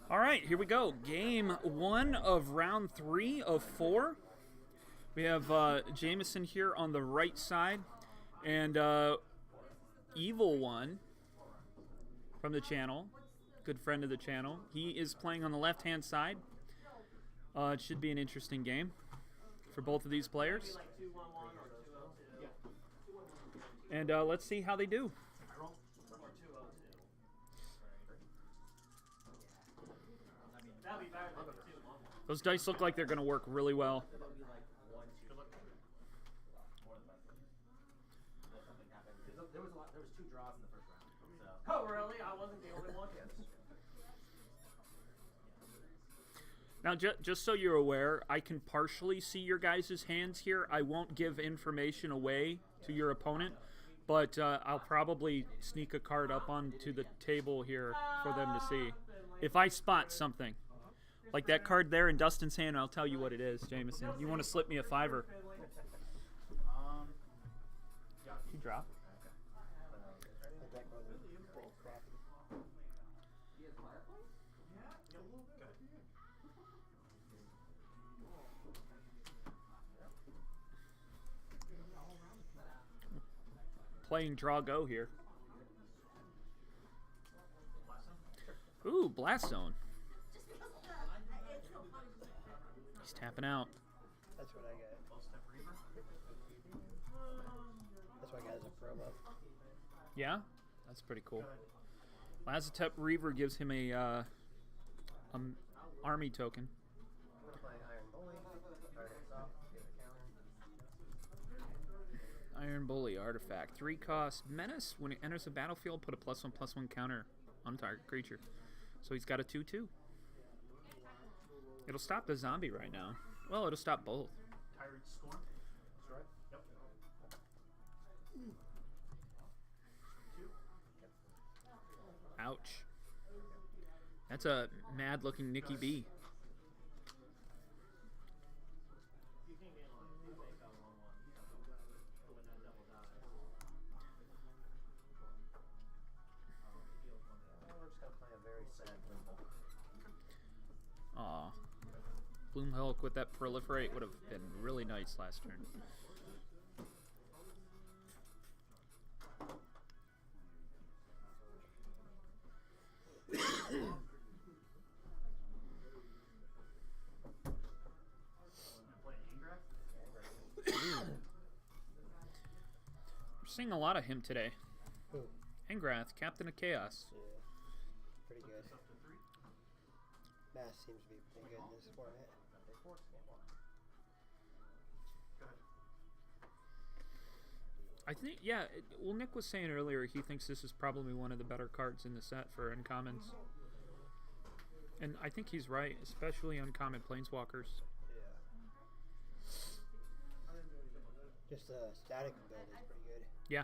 All right, here we go. Game 1 of round 3 of 4. We have Jameson here on the right side, and Evil One from the channel, good friend of the channel. He is playing on the left-hand side. It should be an interesting game for both of these players. And let's see how they do. Those dice look like they're going to work really well. There was 2 draws in the first round. So. Oh, really? I wasn't the only one. Now, just so you're aware, I can partially see your guys' hands here. I won't give information away to your opponent, but I'll probably sneak a card up onto the table here for them to see. If I spot something, like that card there in Dustin's hand, I'll tell you what it is, Jameson. You want to slip me a $5? You drop. Playing draw go here. Ooh, Blast Zone. He's tapping out. That's what I got. That's why I got as a promo. Yeah, that's pretty cool. Lazatep Reaver gives him a army token. Iron Bully artifact. 3 cost. Menace. When it enters the battlefield, put a +1/+1 counter on target creature. So he's got a 2/2. It'll stop the zombie right now. Well, it'll stop both. Tyrant Storm. That's right. Yep. Ouch. That's a mad-looking Nikki B. Aw. Bloomhulk with that proliferate would have been really nice last turn. We're seeing a lot of him today. Who? Engrath, Captain of Chaos. Yeah. Pretty good. Mass seems to be pretty good in this format. I think, yeah, well, Nick was saying earlier he thinks this is probably one of the better cards in the set for uncommons. And I think he's right, especially uncommon planeswalkers. Yeah. Just the static build is pretty good. Yeah.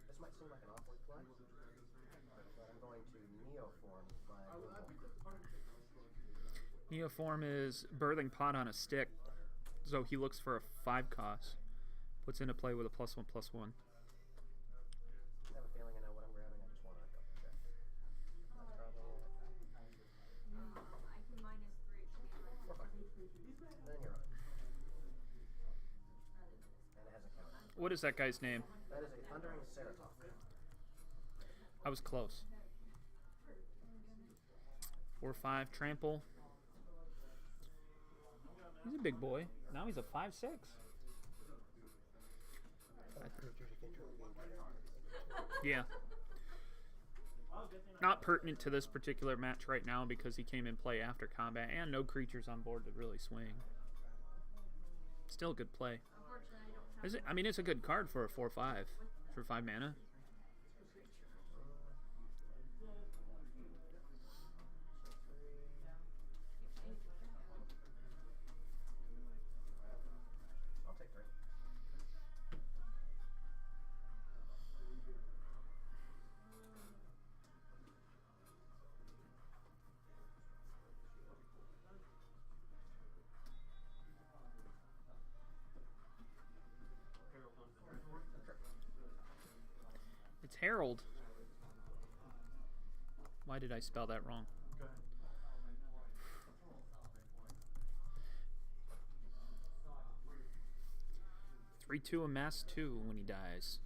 This might seem like an awkward play, but I'm going to Neoform my Neoform is Birthing Pot on a stick, so he looks for a 5 cost. Puts into play with a +1/+1. I have a feeling I know what I'm grabbing. I just want to double check. That's probably it. We're fine. Then you're up. And it has a counter. What is that guy's name? That is a Thundering Ceratops. I was close. 4/5 trample. He's a big boy. Now he's a 5/6. Yeah. Not pertinent to this particular match right now because he came in play after combat and no creatures on board to really swing. Still a good play. I mean, it's a good card for a 4/5 for 5 mana. I'll take 3. Herald. Why did I spell that wrong? 3/2 amass 2 when he dies.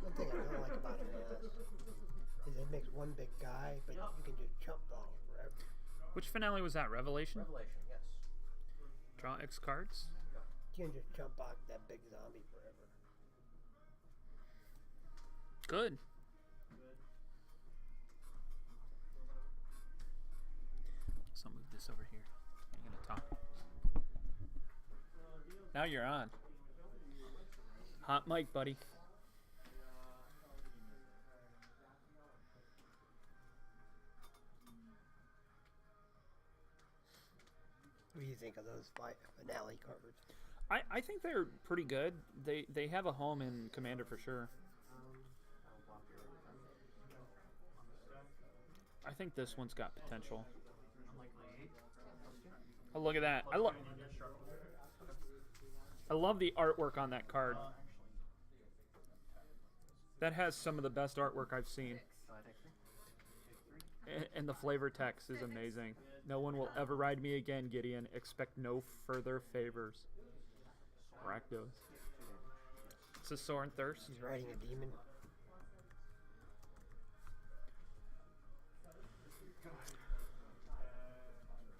One thing I don't like about it is it makes one big guy, but you can just jump block it forever. Which finale was that? Revelation? Revelation, yes. Draw X cards? You can just jump block that big zombie forever. Good. So I'll move this over here. I'm gonna talk. Now you're on. Hot mic, buddy. What do you think of those finale cards? I think they're pretty good. They have a home in Commander for sure. I think this one's got potential. Oh, look at that. I love the artwork on that card. That has some of the best artwork I've seen. And the flavor text is amazing. No one will ever ride me again, Gideon. Expect no further favors. Rakdos. It's a Soaring Thirst. He's riding a demon.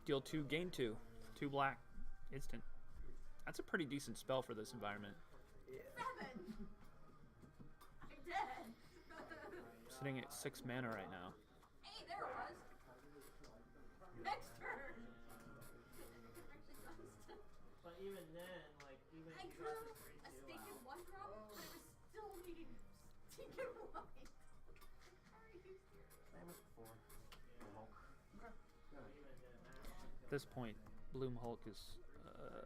Deal 2, gain 2. 2 black. Instant. That's a pretty decent spell for this environment. Yeah. 7. I did. Sitting at 6 mana right now. Hey, there it was. Next turn. But even then, like, even I drew a stinking 1-drop, but it was still needing stinking white. How are you serious? At this point, Bloom Hulk is a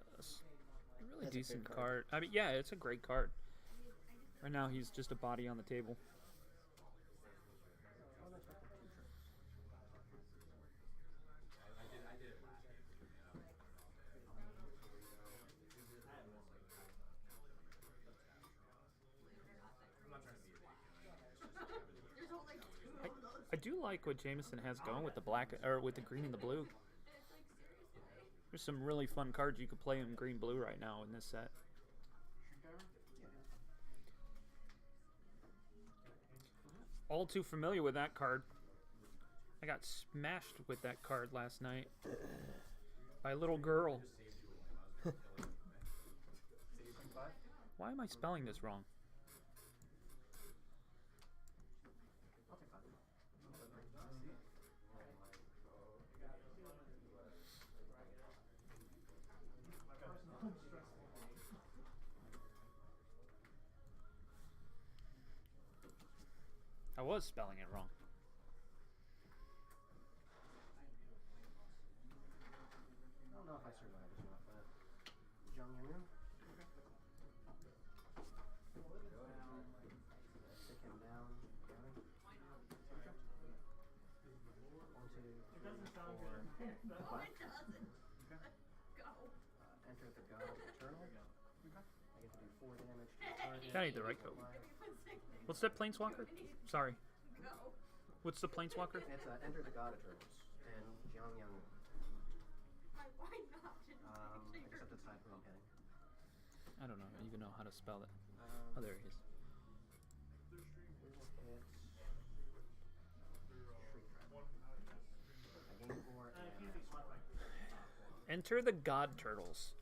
really That's a decent good card. I mean, yeah, it's a great card. Right now, he's just a body on the table. There's only 2 of those. I do like what Jameson has going with the black, or with the green and the blue. And it's like, seriously. There's some really fun cards you could play in green-blue right now in this set. All too familiar with that card. I got smashed with that card last night by a little girl. Why am I spelling this wrong? I was spelling it wrong. I don't know if I survived this one, but Jung Young. Take him down. It doesn't sound good. No, it doesn't. Go. Enter the God Eternal. I get to do 4 damage to the target. That ain't the right code. What's that Planeswalker? Sorry. Go. What's the Planeswalker? It's Enter the God Eternals and Jiang Yang. Why not? Just Except it's side from penny. I don't know. Even know how to spell it. Um, Oh, there he is. Enter the God Turtles.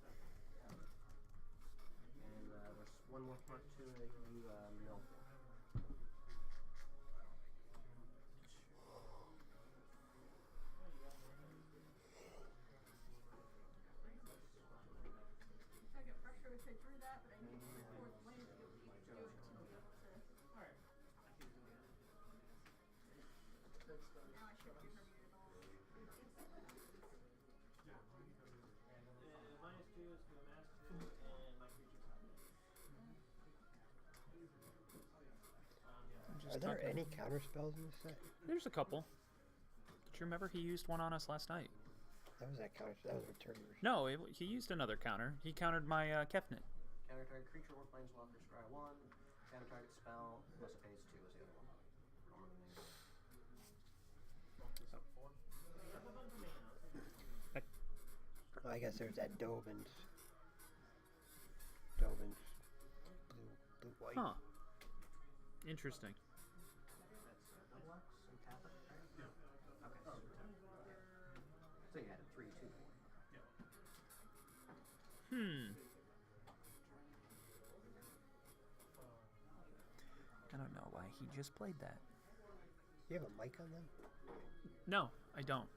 And there's one more part to it. You milk. I get frustrated if I drew that, but I need to do 4th land to do it to be able to. Now I should have remembered it all. 2, skill mass 2, and my creature's not dead. I'm just Are there talking- any counter spells in this set? There's a couple. Did you remember he used one on us last night? That was that counter. That was return. No, he used another counter. He countered my Kefnet. Counter target creature or planeswalker, scry 1. Counter target spell, unless it pays 2 is the other one. I don't remember the name. Well, I guess there's that Dovin's blue white. Huh. Interesting. That's double X and tap it, right? Yeah. Okay, so tap it. Yeah. So you had a 3/2. I don't know why he just played that. You have a mic on them? No, I don't.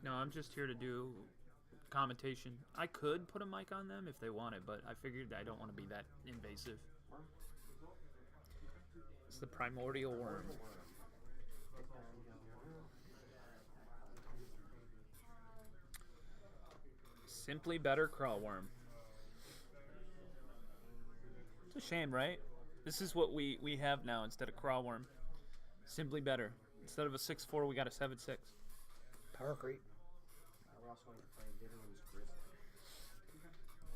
No, I'm just here to do commentation. I could put a mic on them if they wanted, but I figured I don't want to be that invasive. It's the primordial worm. Simply better crawl worm. It's a shame, right? This is what we have now instead of crawl worm. Simply better. Instead of a 6/4, we got a 7/6. Power creep. We're also going to play Gideon's Grizzly.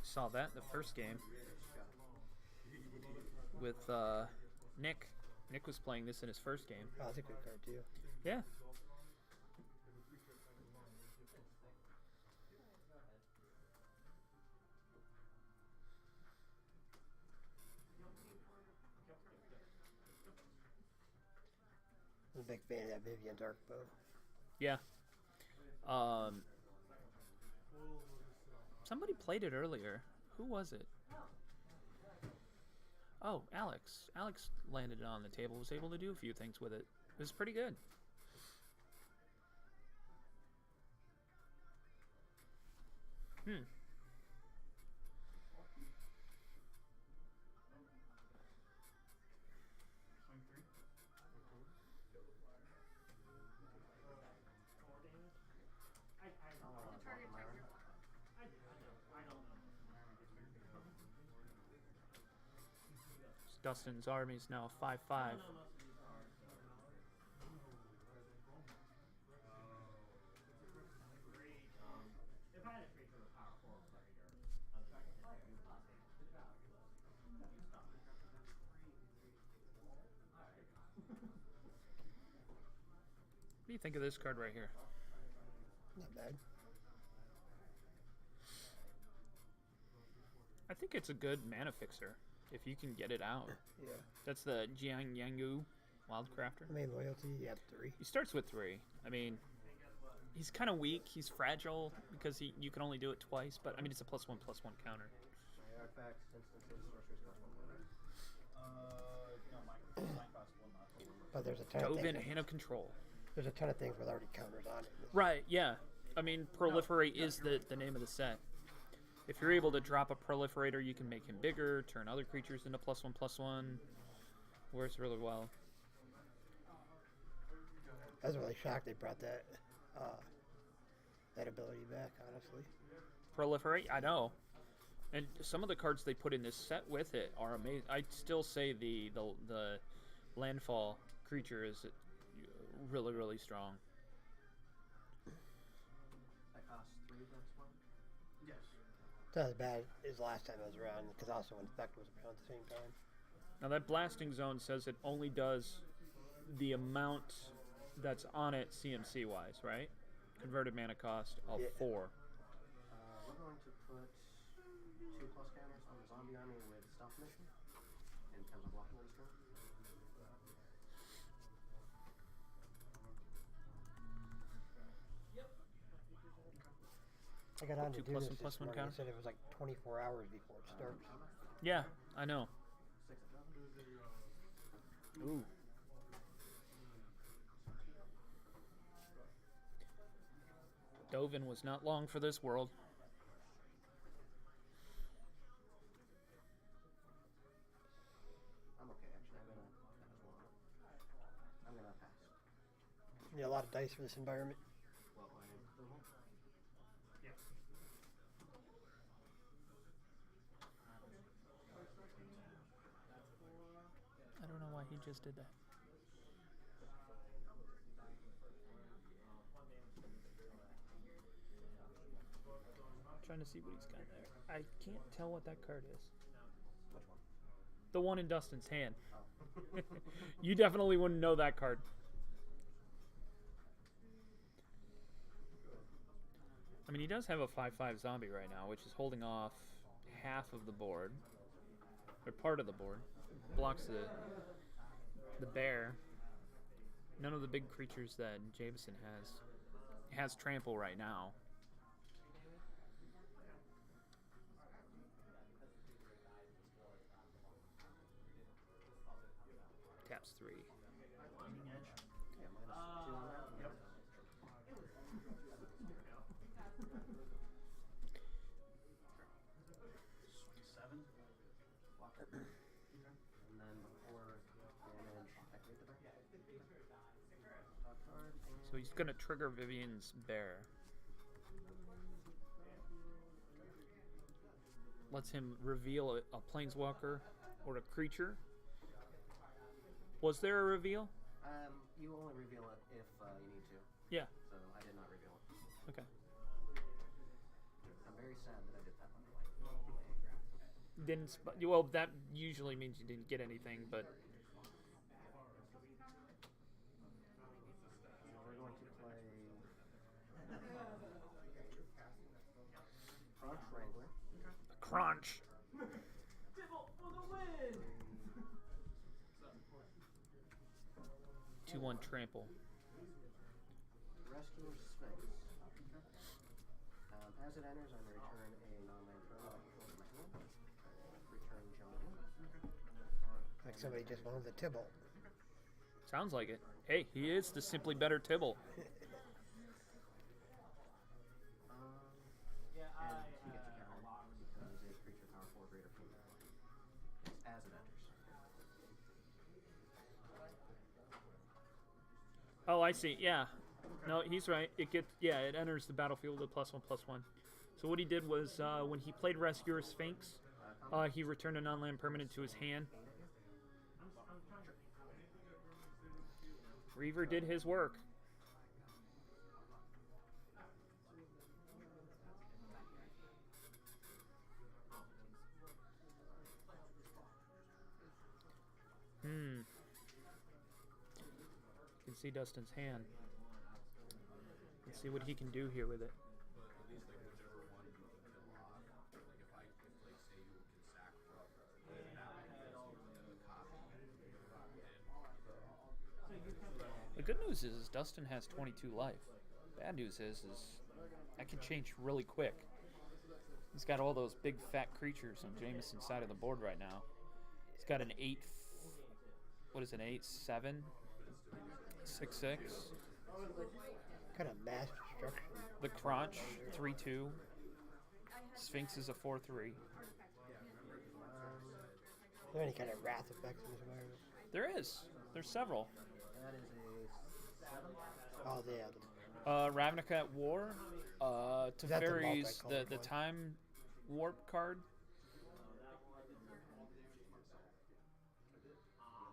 Saw that in the first game with Nick. Nick was playing this in his first game. Oh, that's a good card too. Yeah. I'm a big fan of that Vivian's Arc Bow. Yeah. Somebody played it earlier. Who was it? Oh, Alex. Alex landed it on the table, was able to do a few things with it. It was pretty good. Dustin's army's now 5/5. What do you think of this card right here? Not bad. I think it's a good mana fixer if you can get it out. Yeah. That's the Jiang Yangu Wildcrafter. I mean, loyalty, you have 3. He starts with 3. I mean, he's kind of weak. He's fragile because you can only do it twice. But I mean, it's a +1/+1 counter. Artifacts, instances, sorceries cost 1 more, right? But there's a ton of Dovin, things. Hand of Control. There's a ton of things with already counters on it. Right, yeah. I mean, Proliferate is the name of the set. If you're able to drop a Proliferator, you can make him bigger, turn other creatures into +1/+1. Works really well. I was really shocked they brought that ability back, honestly. Proliferate, I know. And some of the cards they put in this set with it are amazing. I'd still say the landfall creature is really, really strong. That costs 3, that's one? Yes. It's not as bad as last time I was around, because also Infect was around at the same time. Now that blasting zone says it only does the amount that's on it CMC wise, right? Converted mana cost of 4. We're going to put 2+ counters on the zombie army with stealth mission, and becomes a blocking this turn. I got on to 2 do plus this one plus this one morning. counter? It said it was like 24 hours before it starts. Yeah, I know. 6 of them. Ooh. Dovin was not long for this world. I'm okay, actually. I'm gonna pass. You need a lot of dice for this environment. Well, I am. I don't know why he just did that. Trying to see what he's got there. I can't tell what that card is. Which one? The one in Dustin's hand. Oh. You definitely wouldn't know that card. I mean, he does have a 5/5 zombie right now, which is holding off half of the board, or part of the board. Blocks the bear. None of the big creatures that Jameson has. He has trample right now. Taps 3. Yeah, -2 on that. Yep. 7. Walker. And then before damage, activate the bear. Top card. So he's going to trigger Vivian's bear. Lets him reveal a planeswalker or a creature. Was there a reveal? You only reveal it if you need to. Yeah. So I did not reveal it. Okay. I'm very sad that I did that, by the way. Didn't well, that usually means you didn't get anything, but We're going to play Crunch Wrangler. crunch. Tibble for the win! 2/1 trample. Rescue Sphinx. As it enters, I'm going to return a non-land permanent from my hand. Return John. Like somebody just won the Tibble. Sounds like it. Hey, he is the simply better Tibble. Yeah, And he gets a counter because a creature power 4 greater from as it enters. Oh, I see. Yeah. No, he's right. It enters the battlefield with +1/+1. So what he did was when he played Rescuer Sphinx, he returned a non-land permanent to his hand. Reaver did his work. You can see Dustin's hand. Let's see what he can do here with it. The good news is Dustin has 22 life. Bad news is that can change really quick. He's got all those big fat creatures on Jameson's side of the board right now. He's got an 8. What is it? 8/7, 6/6. Kind of mass destruction. The Crunch 3/2. Sphinx is a 4/3. Is there any kind of wrath effects in this virus? There is. There's several. That is a 7. Oh, yeah. Ravnica at War. That's a Teferi's multicolored the one. time warp card.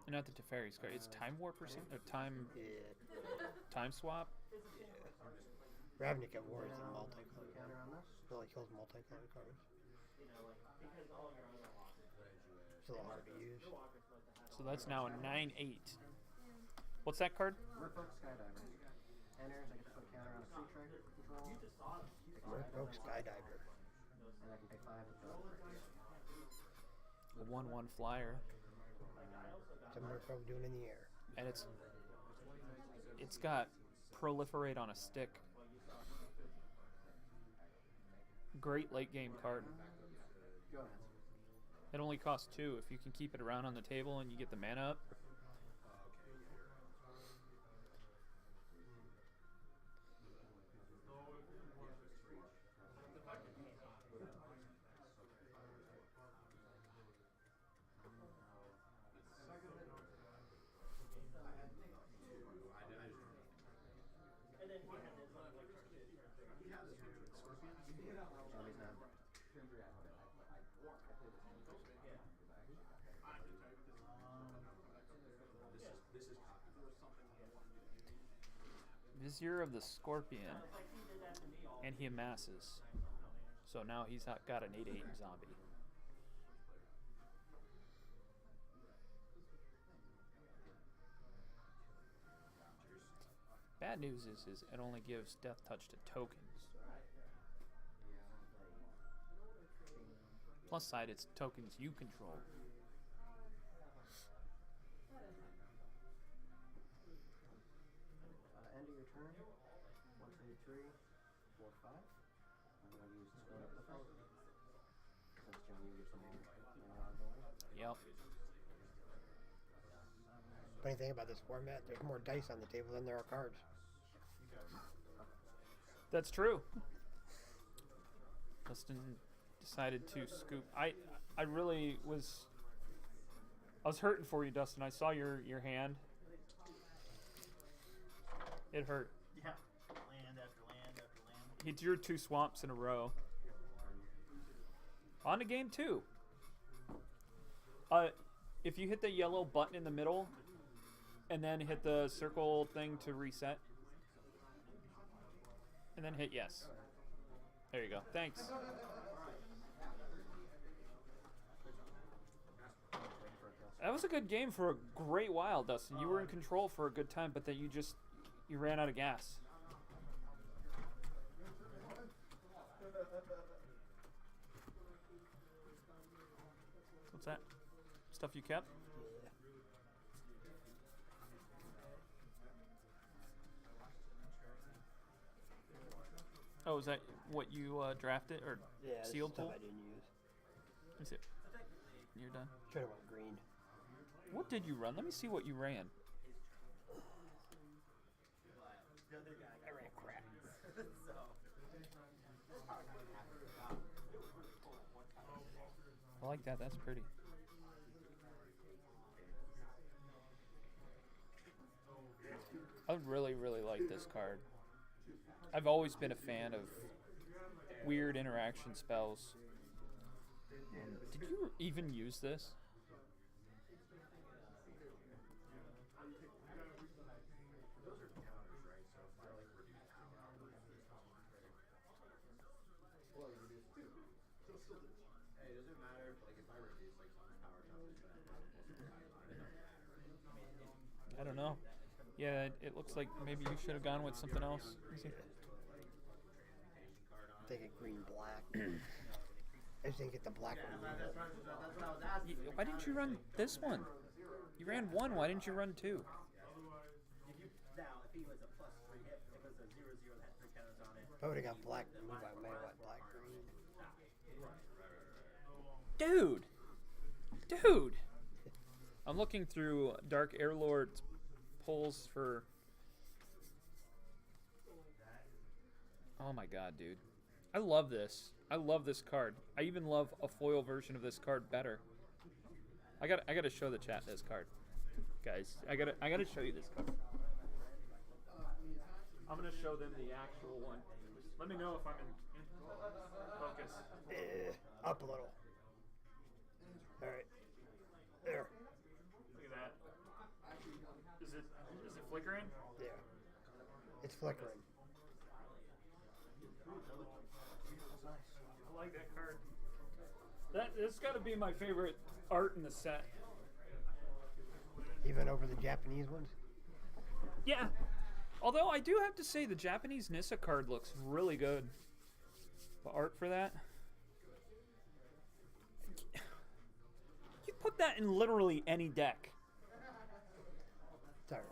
Not the Teferi's card. It's time warp or something. Or time Yeah. swap. Ravnica War is a multicolored Counter one. on this. It only kills multicolored cards. It's a little hard to use. So that's now a 9/8. What's that card? Merfolk Skydiver. Enters, I get to put a counter on a creature control. Merfolk Skydiver. And I can pay 5 with draw. A 1/1 flyer. What's a Merfolk doing in the air? And it's got proliferate on a stick. Great late game card. Go ahead. It only costs 2 if you can keep it around on the table and you get the mana up. Zombies now. Vizier of the Scorpion. And he amasses. So now he's got an 8/8 zombie. Bad news is it only gives Death Touch to tokens. Plus side, it's tokens you control. End of your turn. 1, 2, 3, 4, 5. I'm going to use this one up the front. Since Johnny gives them all out of the way. Yep. Funny thing about this format, there's more dice on the table than there are cards. That's true. Dustin decided to scoop. I really was. I was hurting for you, Dustin. I saw your hand. It hurt. Yeah. Land after land after land. He drew 2 swamps in a row. On to game 2. If you hit the yellow button in the middle, and then hit the circle thing to reset, and then hit yes. There you go. Thanks. That was a good game for a great while, Dustin. You were in control for a good time, but then you ran out of gas. What's that? Stuff you kept? Oh, is that what you drafted or Yeah, this sealed stuff pool? I didn't use. Let me see. You're done. Should have went green. What did you run? Let me see what you ran. I ran crap. I like that. That's pretty. I really, really like this card. I've always been a fan of weird interaction spells. Did you even use this? I don't know. Yeah, it looks like maybe you should have gone with something else. Let me see. Take a green black. I just didn't get the black one. Why didn't you run this one? You ran 1. Why didn't you run 2? Now, if he was a +3 hit, it was a 0/0 that had 3 counters on it. If I would have got black blue, I might have went black green. Dude! I'm looking through Dark Airlord's pulls for... Oh my god, dude. I love this. I love this card. I even love a foil version of this card better. I gotta show the chat this card. Guys, I gotta show you this card. I'm gonna show them the actual one. Let me know if I'm in focus. Up a little. Alright. There. Look at that. Is it flickering? Yeah. It's flickering. I like that card. That's got to be my favorite art in the set. Even over the Japanese ones? Yeah. Although I do have to say the Japanese Nissa card looks really good. The art for that. You put that in literally any deck. It's alright.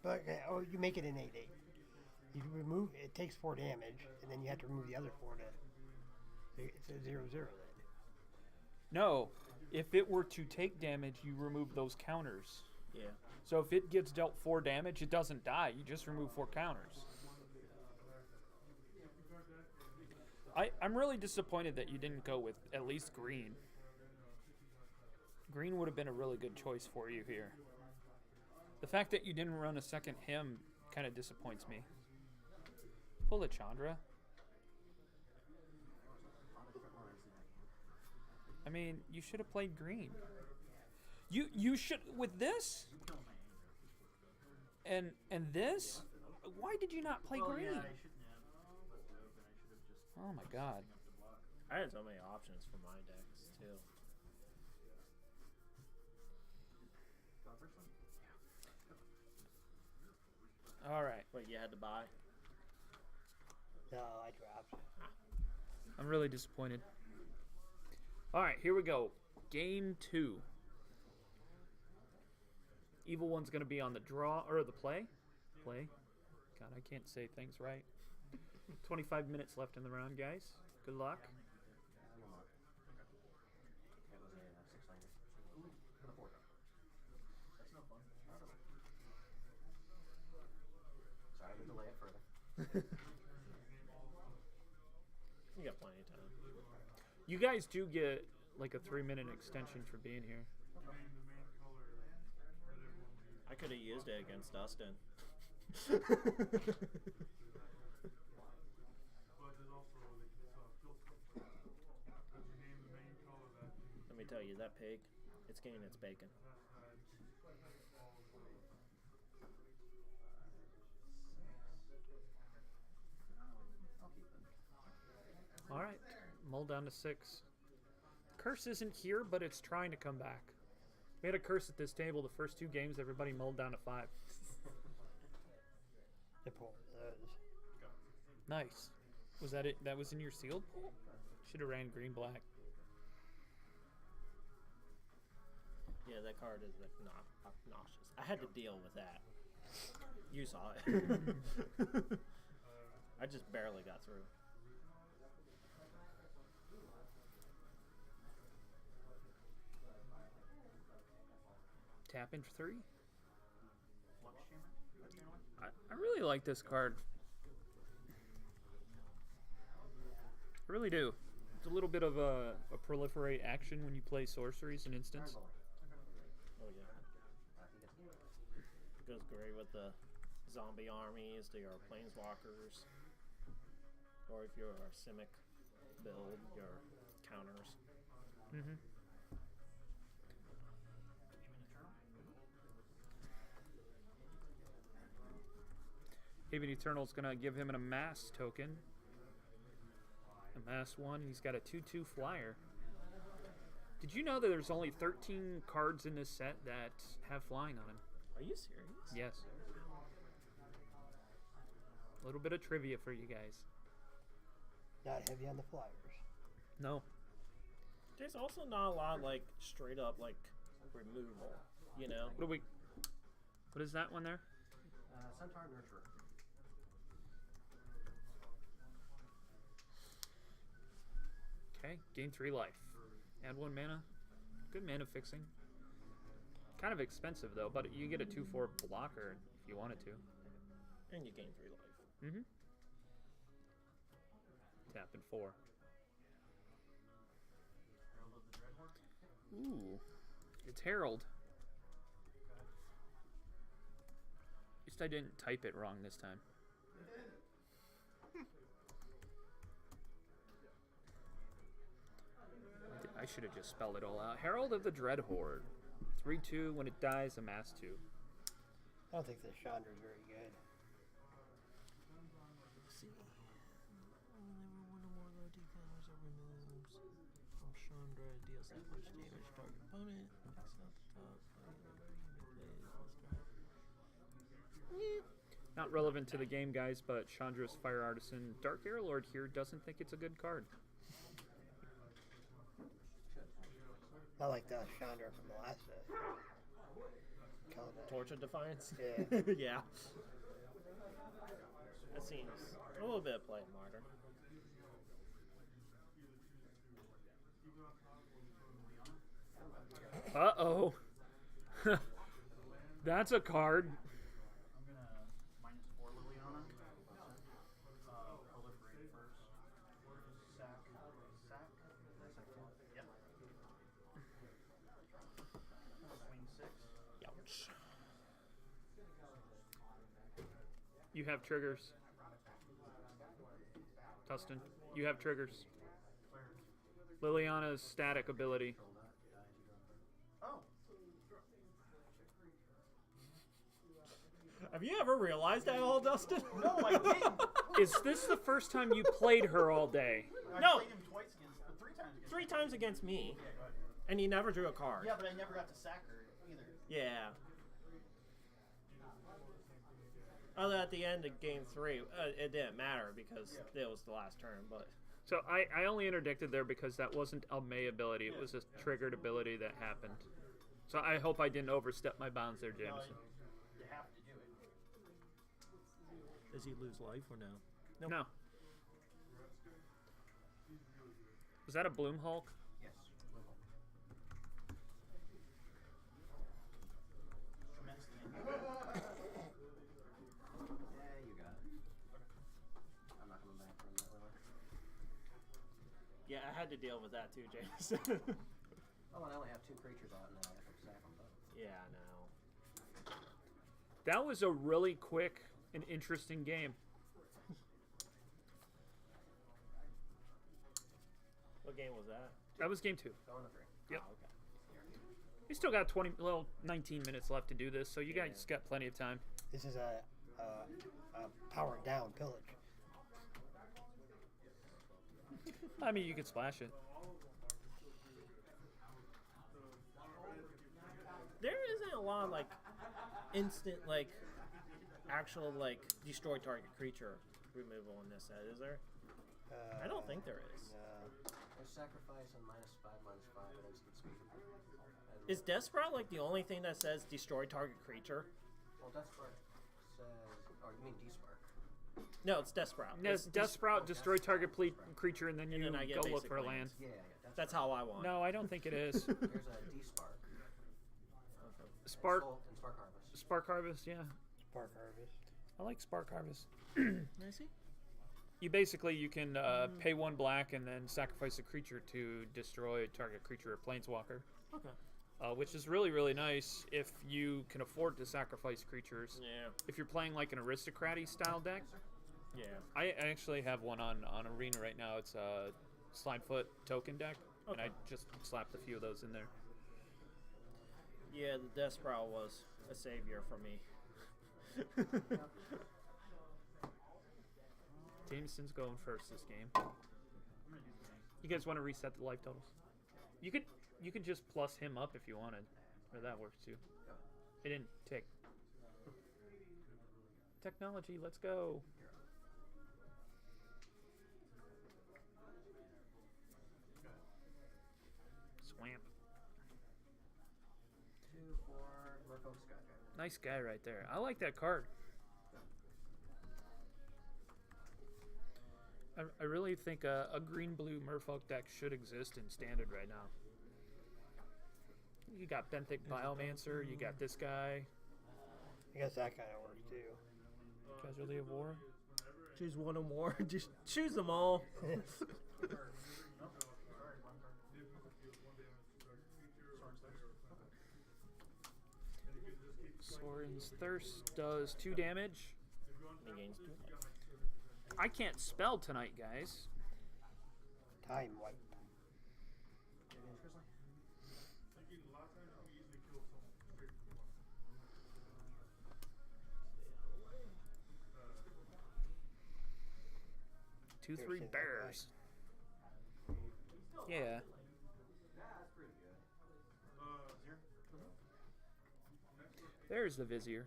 But, you make it an 8/8. You remove, it takes 4 damage, and then you have to remove the other 4 to, so it's a 0/0 then. No. If it were to take damage, you remove those counters. Yeah. So if it gets dealt 4 damage, it doesn't die. You just remove 4 counters. I'm really disappointed that you didn't go with at least green. Green would have been a really good choice for you here. The fact that you didn't run a second hymn kind of disappoints me. Pull it, Chandra. I mean, you should have played green. You should with this and this. Why did you not play green? Yeah, I shouldn't have. Left it open. I should have just. Oh my God. I had so many options for my decks too. All right. Wait, you had to buy? No, I dropped. I'm really disappointed. All right, here we go. Game 2. Evil One's going to be on the draw or the play. Play. God, I can't say things right. 25 minutes left in the round, guys. Good luck. Sorry to delay it further. You got plenty of time. You guys do get like a 3-minute extension for being here. I could have used it against Dustin. Let me tell you, that pig, it's getting its bacon. All right, mull down to 6. Curse isn't here, but it's trying to come back. We had a curse at this table. The first 2 games, everybody mulled down to 5. They pulled those. Nice. Was that it? That was in your sealed pool? Should have ran green black. Yeah, that card is obnoxious. I had to deal with that. You saw it. I just barely got through. Tap in for 3. I really like this card. I really do. It's a little bit of a proliferate action when you play sorceries and instants. Oh yeah. Goes great with the zombie armies, your planeswalkers, or if you're a Simic build, your counters. Mm-hmm. Haven Eternal's gonna give him an amass token. Amass 1, he's got a 2/2 flyer. Did you know that there's only 13 cards in this set that have flying on them? Are you serious? Yes. A little bit of trivia for you guys. Not heavy on the flyers. No. There's also not a lot like straight up like removal, you know? What is that one there? Centaur Nurturer. Okay, gain 3 life. Add 1 mana. Good mana fixing. Kind of expensive though, but you get a 2/4 blocker if you wanted to. And you gain 3 life. Mm-hmm. Tap in 4. Ooh. It's Herald. At least I didn't type it wrong this time. I should have just spelled it all out. Herald of the Dread Horde. 3/2. When it dies, amass 2. I don't think this Chandra's very good. See. Whenever one or more low decounters are removed from Chandra, deals that much damage to target opponent. Picks out the top. Not relevant to the game, guys, but Chandra's Fire Artisan Dark Air Lord here doesn't think it's a good card. Not like the Chandra from the last Torch of Defiance? Yeah. Yeah. That seems a little bit of play, Martyr. Uh-oh. That's a card. I'm gonna -4 Liliana. Proliferate first. Sack. Yep. Swing 6. Youch. You have triggers. Tustin, you have triggers. Liliana's static ability. Oh. Have you ever realized that all, Dustin? No, I didn't. Is this the first time you played her all day? I No. played him twice against, 3 times against. 3 times against me, Yeah, go ahead. and he never drew a card. Yeah, but I never got to sack her either. Yeah. Other at the end of game 3, it didn't matter because it was the last turn. But So I only interdicted there because that wasn't a May ability. It was a triggered ability that happened. So I hope I didn't overstep my bounds there, Jameson. You have to do it. does he lose life or no? No. Was that a Bloom Hulk? Yes. Tremendously. Yeah, you got it. I'm not coming back from that one. Yeah, I had to deal with that too, James. Oh, and I only have 2 creatures out, and then I have to sack them both. Yeah, I know. That was a really quick and interesting game. What game was that? That was game 2. Going to 3. Yep. Oh, okay. You still got 19 minutes left to do this, so you guys got plenty of time. This is a powered down pillage. I mean, you could splash it. There isn't a lot of like instant like actual like destroy target creature removal in this set, is there? I don't think there is. There's sacrifice and -5/-5 and instant speed. And, Is Death Sprout like the only thing that says destroy target creature? well, Death Spark says, or you mean D-Spark? No, it's Death Sprout. Yes, It's Death Sprout, destroy target creature, and then you then I get go look basic for a lands. land. Yeah, That's how I want. No, I don't think it is. There's a D-Spark. Spark, And Spark Harvest. Spark Harvest, yeah. Spark Harvest. I like Spark Harvest. I see. You can pay 1 black and then sacrifice a creature to destroy a target creature or planeswalker. Okay. Which is really, really nice if you can afford to sacrifice creatures. Yeah. If you're playing like an aristocrat-y style deck. Yeah. I actually have one on Arena right now. It's a Slimefoot token deck, and I just slapped a few of those in there. Yeah, the Death Sprout was a savior for me. Jameson's going first this game. You guys want to reset the life totals? You could just plus him up if you wanted, or that works too. It didn't tick. Technology, let's go. Swamp. 2 for Merfolk Skydiver. Nice guy right there. I like that card. I really think a green-blue Merfolk deck should exist in Standard right now. You got Benthic Biomancer, you got this guy. I guess that kind of works too. Casualty of War. Choose one or more. Just choose them all. Soren's Thirst does 2 damage. He gains 2 life. I can't spell tonight, guys. Time wipe. Two, Never 3 seen that bears. Yeah. That's pretty good. There's the Vizier.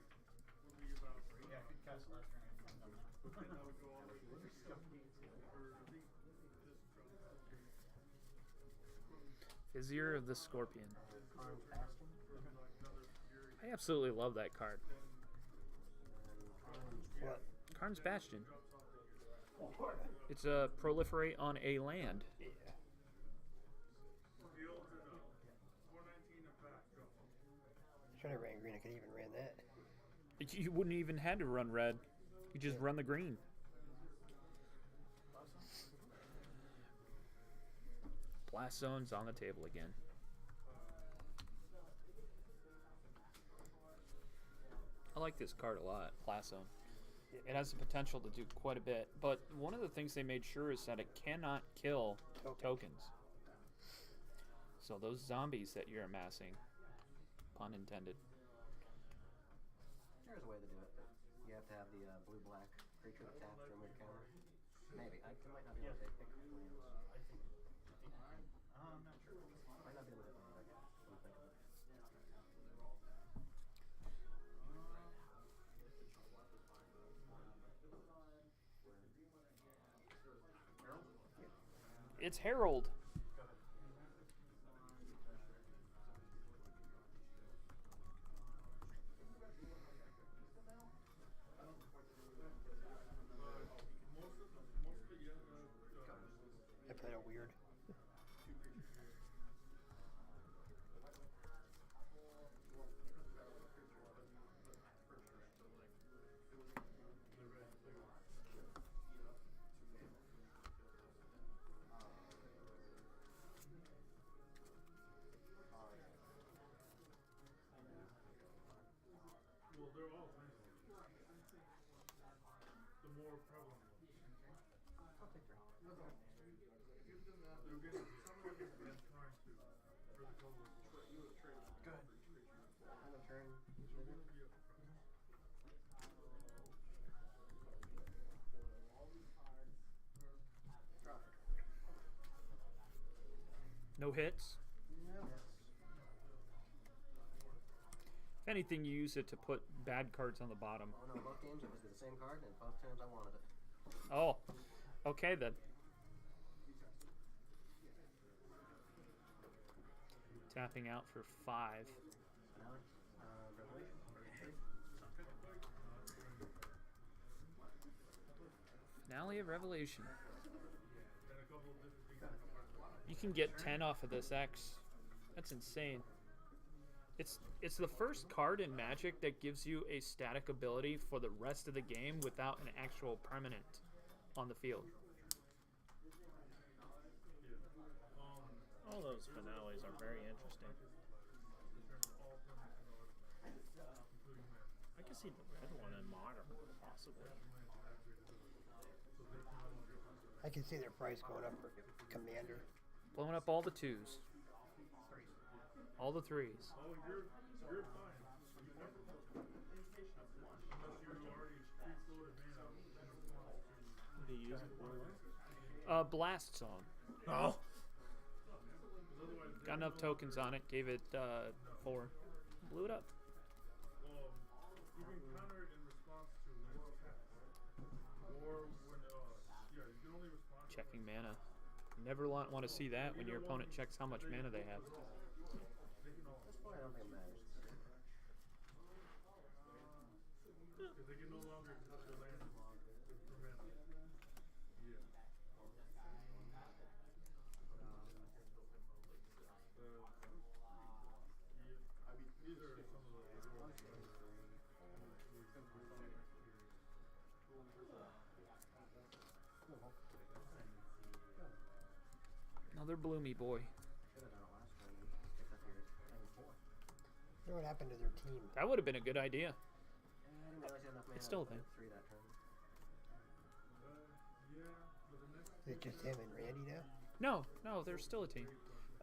Yeah, if you cast last turn. Vizier of the Scorpion. Karn's Bastion. I absolutely love that card. What? Karn's Bastion. It's a proliferate on a land. Yeah. Should have ran green. I could even ran that. You wouldn't even had to run red. You just run the green. Blast Zone's on the table again. I like this card a lot. Blast Zone. it has the potential to do quite a bit. But one of the things they made sure is that it cannot kill tokens. So those zombies that you're amassing, pun intended. There's a way to do it, but you have to have the blue-black creature to tap to remove counter. Maybe. It might not be able to pick lands. I'm not sure. Might not be able to hit the land. What do you think of it? It's Herald. I played a weird. Well, they're all nice. The more prevalent ones. I'll take 3. They're getting, some of them have been trying to, for the colors. Go ahead. I'm gonna turn. Draw. No hits. No. If anything, you use it to put bad cards on the bottom. Oh no, both games it was the same card, and both times I wanted it. Oh, okay then. Tapping out for 5. Finale. Revelation. Finale of Revelation. You can get 10 off of this X. That's insane. It's the first card in Magic that gives you a static ability for the rest of the game without an actual permanent on the field. All those finales are very interesting. I can see the red one in Modern, possibly. I can see their price going up for Commander. Blowing up all the 2s. All the 3s. Oh, you're fine. You never unless you already pre-floated mana in response to. Do you use it for what? Blast Song. Oh! Got enough tokens on it. Gave it 4. Blew it up. You can counter it in response to land attacks. Or when, yeah, you can only respond to Checking mana. Never want to see that when your opponent checks how much mana they have. At this point, I don't think it matters. because they can no longer touch the land for mana. Yeah. I mean, these are some of the Another bloomy boy. Should have done it last time and picked up your turn 4. I wonder what happened to their team. That would have been a good idea. I didn't realize you had enough mana It's still a to thing. play 3 that turn. Is it just him and Randy now? No, there's still a team.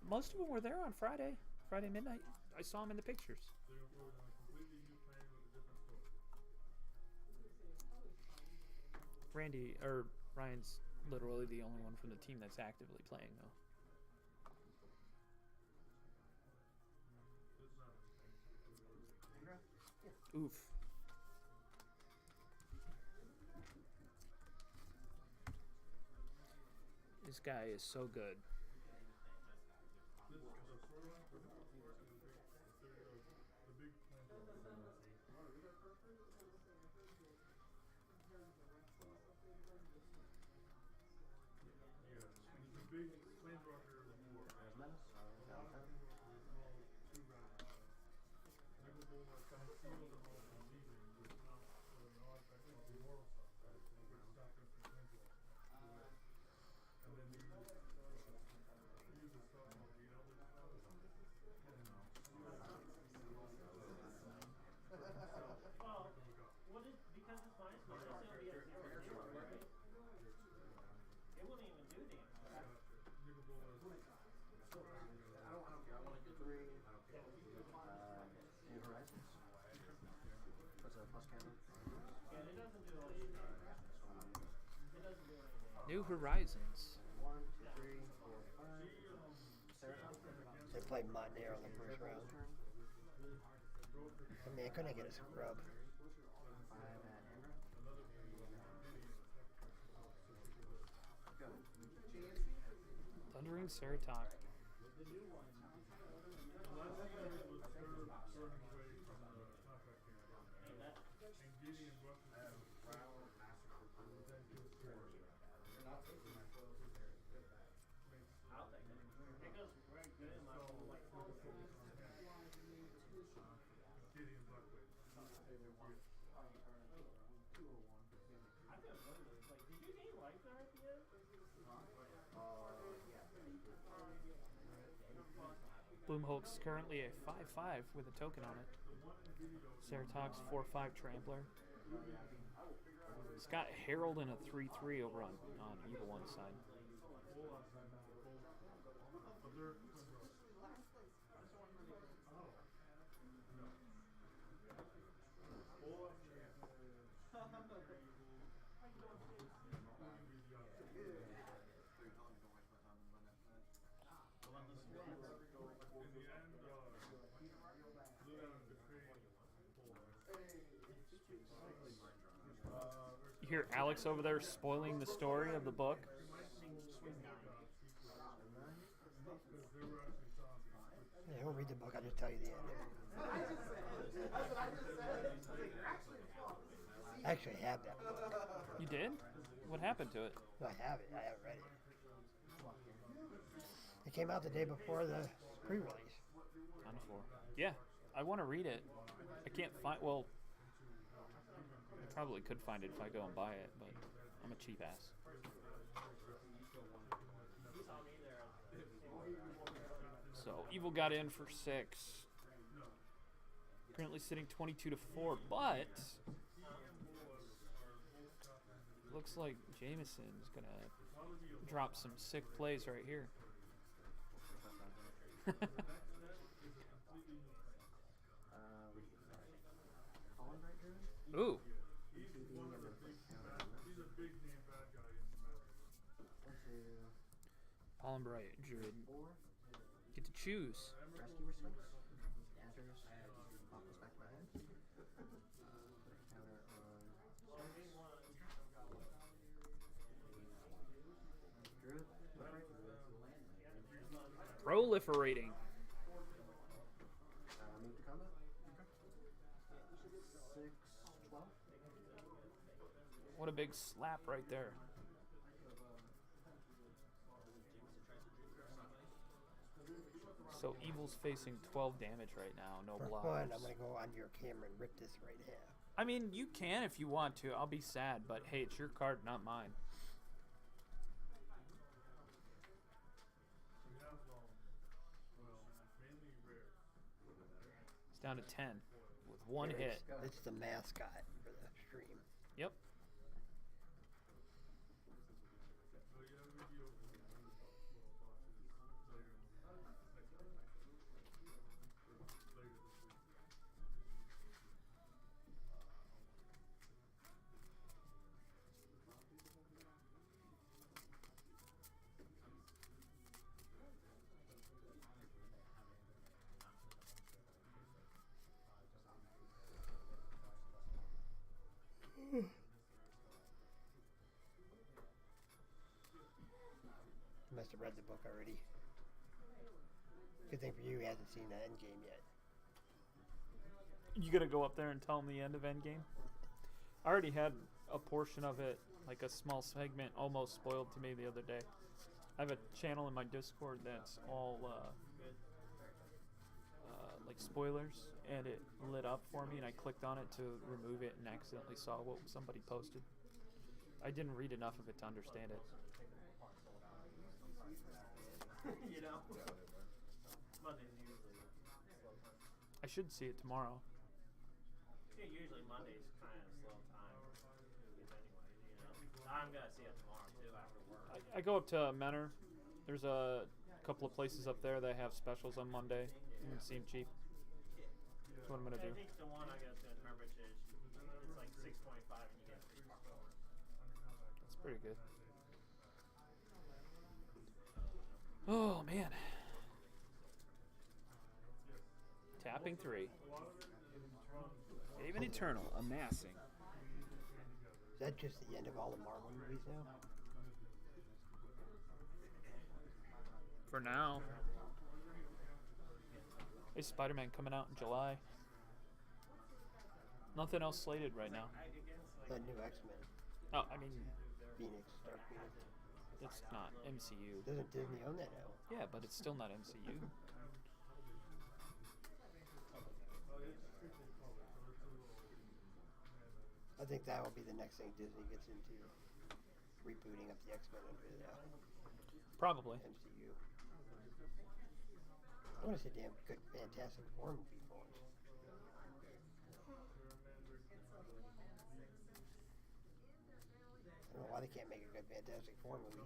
Most of them were there on Friday midnight. I saw them in the pictures. Ryan's literally the only one from the team that's actively playing, though. Oof. This guy is so good. There's menace. Down 10. Well, what is, because it's minus New Horizons. What's a plus counter? Yeah, it doesn't do anything. It doesn't do anything. New Horizons. 1, 2, 3, 4, 5. Seraphon. They played Mondaire on the first round. I mean, couldn't I get a scrub? 5 at Andra. Go. Thundering Ceratok. I'll take it. It goes very good in my like I feel good. Like, did you gain life there at the end? Boomhulk's currently a 5/5 with a token on it. Ceratok's 4/5 Trampler. It's got Herald and a 3/3 over on Evil One's side. You hear Alex over there spoiling the story of the book? Yeah, I don't read the book. I'll just tell you the end. I actually have that book. You did? What happened to it? No, I have it. I haven't read it. It came out the day before the pre-release. On the floor. Yeah, I want to read it. I can't find. Well, I probably could find it if I go and buy it, but I'm a cheap ass. So Evil got in for 6. Currently sitting 22-4, but looks like Jameson's gonna drop some sick plays right here. Ooh. Pollen Bright Druid. Get to choose. Rescue Response. Answers. Pop this back to my hand. Counter on. Druid. Proliferating. Move to combat. 6, 12. What a big slap right there. So Evil's facing 12 damage right now, no For blocks. fun, I'm going to go on your camera and rip this right in half. I mean, you can if you want to. I'll be sad, but hey, it's your card, not mine. It's down to 10 with one hit. It's the mascot for the stream. Yep. You must have read the book already. Good thing for you, he hasn't seen the end game yet. You gonna go up there and tell him the end of Endgame? I already had a portion of it, like a small segment, almost spoiled to me the other day. I have a channel in my Discord that's all like spoilers, and it lit up for me, and I clicked on it to remove it and accidentally saw what somebody posted. I didn't read enough of it to understand it. You know? Monday's usually slow time. I should see it tomorrow. Yeah, usually Monday's kind of slow time. Anyways, you know. I'm gonna see it tomorrow too after work. I go up to Menor. There's a couple of places up there that have specials on Monday and it seemed cheap. That's what I'm gonna I do. think the one I go to in Hermitage, it's like $6.25 and you get free popcorn. That's pretty good. Oh man. Tapping 3. Even Eternal, amassing. Is that just the end of all the Marvel movies now? For now. Hey, Spider-Man coming out in July. Nothing else slated right now. That new X-Men. Oh, I mean, Phoenix, Dark Phoenix. it's not MCU. Doesn't Disney own that now? Yeah, but it's still not MCU. I think that will be the next thing Disney gets into. Rebooting up the X-Men under the Probably. MCU. I want to see a damn good Fantastic Four movie for once. I don't know why they can't make a good Fantastic Four movie.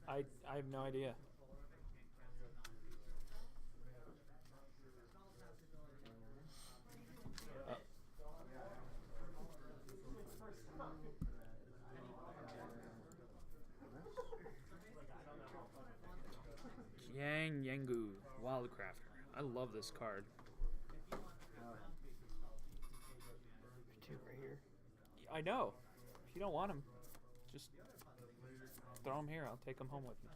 I have no idea. Yang Yangu, Wildcrafter. I love this card. There's two right here. I know. If you don't want them, just throw them here. I'll take them home with me.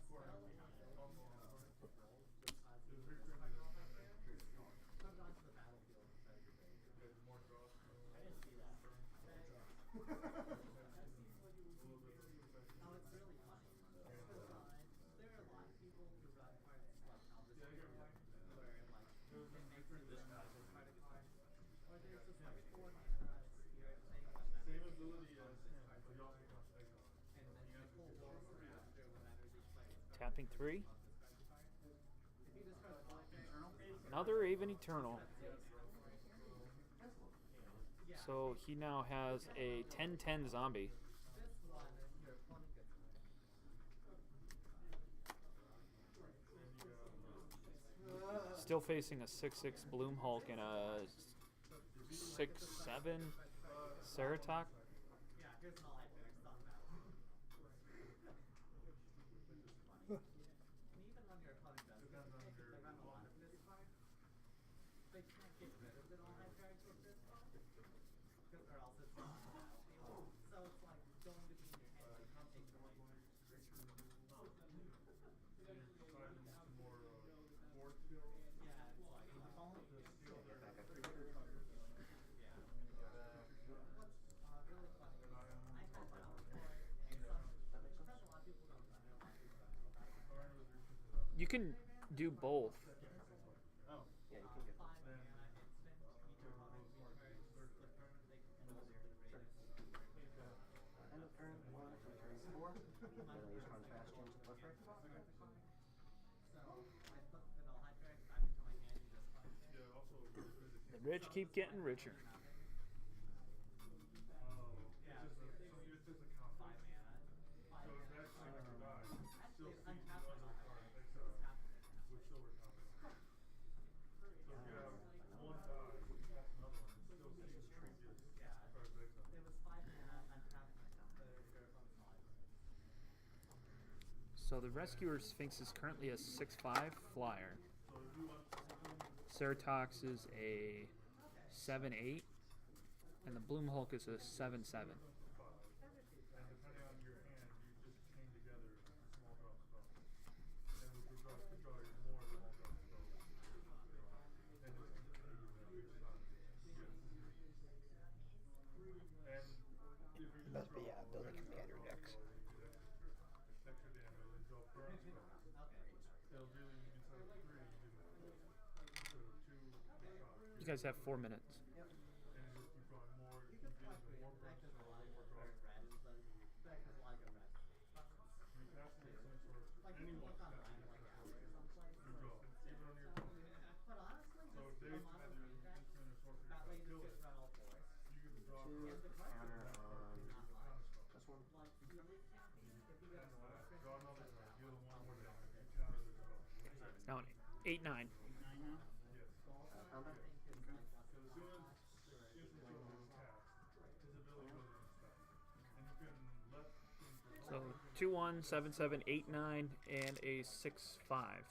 Tapping 3. Another even Eternal. So he now has a 10/10 zombie. Still facing a 6/6 Bloom Hulk and a 6/7 Ceratok. You can do both. Yeah, you can get end of turn 1 to turn 4. Then I use contrast change to buffer. The rich keep getting richer. So the Rescuer Sphinx is currently a 6/5 flyer. Ceratox is a 7/8, and the Bloom Hulk is a 7/7. It must be building commander decks. You guys have 4 minutes. Counter on this one. It's now an 8-9. Combat? So 2-1, 7-7, 8-9, and a 6-5.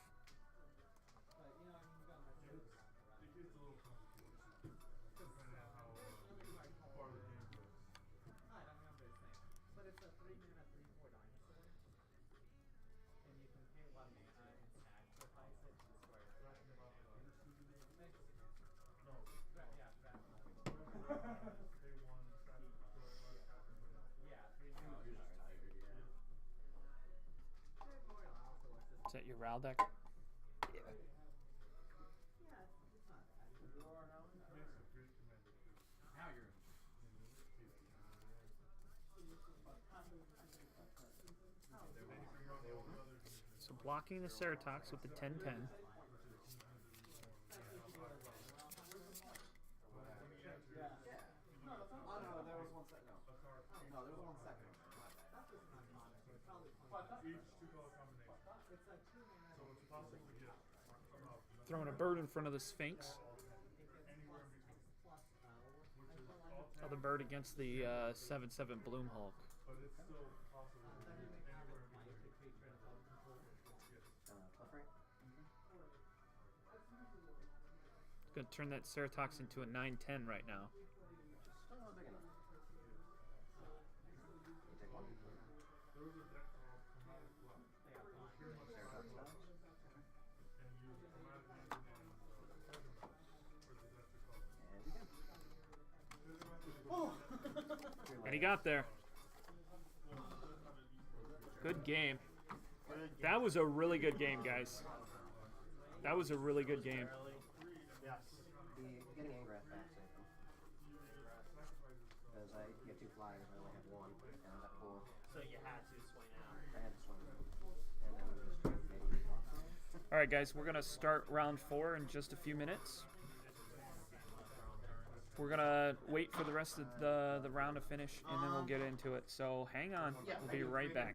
Is that your RAL deck? Yeah. So blocking the Ceratox with the 10-10. Oh no, there was one second. No, there was 1 second. Each two-color combination. So it's possible to get Throwing a bird in front of the Sphinx. anywhere in between. Which is all Other bird against the 7-7 Bloom Hulk. but it's still possible to move anywhere in between. Left right? Gonna turn that Ceratox into a 9-10 right now. Still not big enough. You take one. There was a deck called Chromatic Flux. It was pretty much Ceratox dies. and use chromatic engineering for the deck to cover. And you can. And he got there. Good game. That was a really good game, guys. That was a really good game. Yes. Getting Angrath back saved him. Because I get 2 flyers, I only have 1, and I got 4. So you had to swing out. I had to swing. And then just maybe All right, guys, we're gonna start round 4 in just a few minutes. We're gonna wait for the rest of the round to finish, and then we'll get into it. So hang on. We'll be right back.